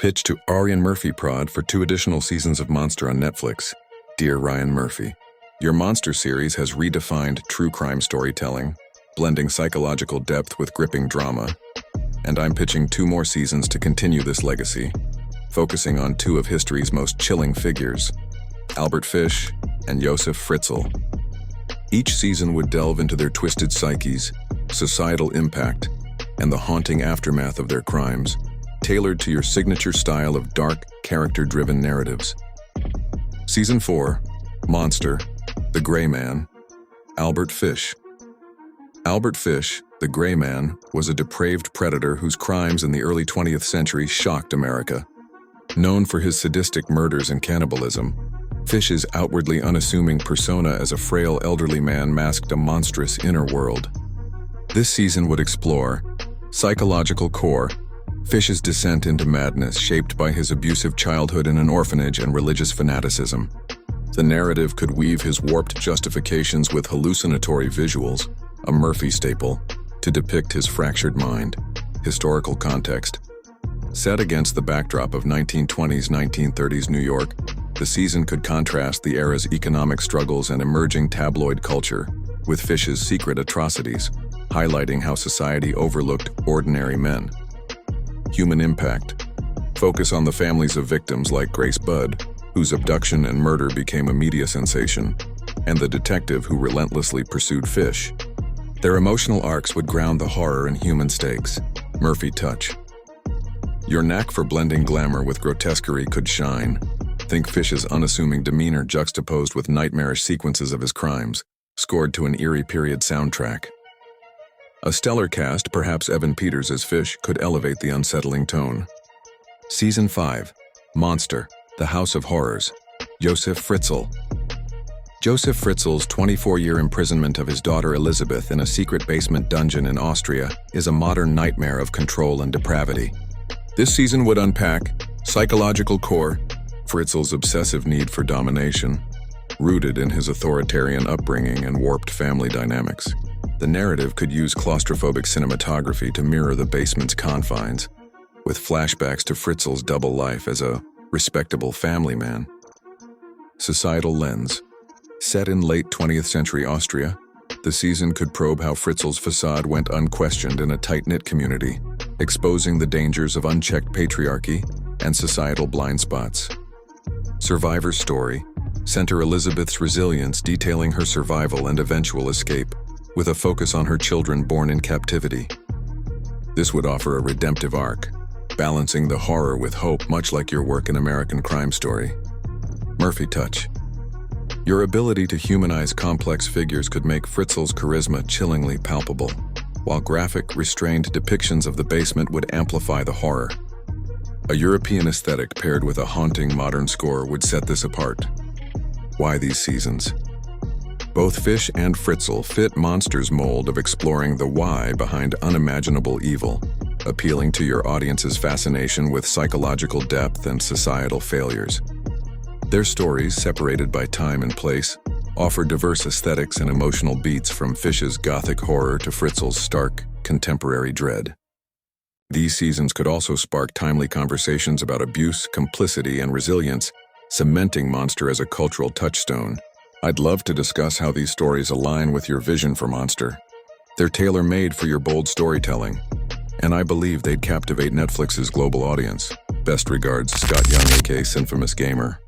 Pitch to Ryan Murphy Prod for 2 additional seasons of Monster on Netflix. Dear Ryan Murphy, your Monster series has redefined true crime storytelling, blending psychological depth with gripping drama, and I'm pitching 2 more seasons to continue this legacy, focusing on 2 of history's most chilling figures, Albert Fish and Josef Fritzl. Each season would delve into their twisted psyches, societal impact, and the haunting aftermath of their crimes, tailored to your signature style of dark, character-driven narratives. Season 4, Monster, The Gray Man, Albert Fish. Albert Fish, the Gray Man, was a depraved predator whose crimes in the early 20th century shocked America. Known for his sadistic murders and cannibalism, Fish's outwardly unassuming persona as a frail elderly man masked a monstrous inner world. This season would explore psychological core, Fish's descent into madness shaped by his abusive childhood in an orphanage and religious fanaticism. The narrative could weave his warped justifications with hallucinatory visuals, a Murphy staple, to depict his fractured mind. Historical context. Set against the backdrop of 1920s-1930s New York, the season could contrast the era's economic struggles and emerging tabloid culture with Fish's secret atrocities, highlighting how society overlooked ordinary men. Human impact. Focus on the families of victims like Grace Budd, whose abduction and murder became a media sensation, and the detective who relentlessly pursued Fish. Their emotional arcs would ground the horror in human stakes. Murphy touch. Your knack for blending glamour with grotesquerie could shine. Think Fish's unassuming demeanor juxtaposed with nightmarish sequences of his crimes, scored to an eerie period soundtrack. A stellar cast, perhaps Evan Peters as Fish, could elevate the unsettling tone. Season 5, Monster, The House of Horrors, Josef Fritzl. Josef Fritzl's 24-year imprisonment of his daughter Elizabeth in a secret basement dungeon in Austria is a modern nightmare of control and depravity. This season would unpack psychological core, Fritzl's obsessive need for domination, rooted in his authoritarian upbringing and warped family dynamics. The narrative could use claustrophobic cinematography to mirror the basement's confines, with flashbacks to Fritzl's double life as a respectable family man. Societal lens. Set in late 20th century Austria, the season could probe how Fritzl's facade went unquestioned in a tight-knit community, exposing the dangers of unchecked patriarchy and societal blind spots. Survivor's story. Center Elizabeth's resilience, detailing her survival and eventual escape, with a focus on her children born in captivity. This would offer a redemptive arc, balancing the horror with hope, much like your work in American Crime Story. Murphy touch. Your ability to humanize complex figures could make Fritzl's charisma chillingly palpable, while graphic, restrained depictions of the basement would amplify the horror. A European aesthetic paired with a haunting modern score would set this apart. Why these seasons? Both Fish and Fritzl fit Monster's mold of exploring the why behind unimaginable evil, appealing to your audience's fascination with psychological depth and societal failures. Their stories, separated by time and place, offer diverse aesthetics and emotional beats, from Fish's gothic horror to Fritzl's stark, contemporary dread. These seasons could also spark timely conversations about abuse, complicity, and resilience, cementing Monster as a cultural touchstone. I'd love to discuss how these stories align with your vision for Monster. They're tailor-made for your bold storytelling, and I believe they'd captivate Netflix's global audience. Best regards, Scott Young, aka Sinfamous Gamer.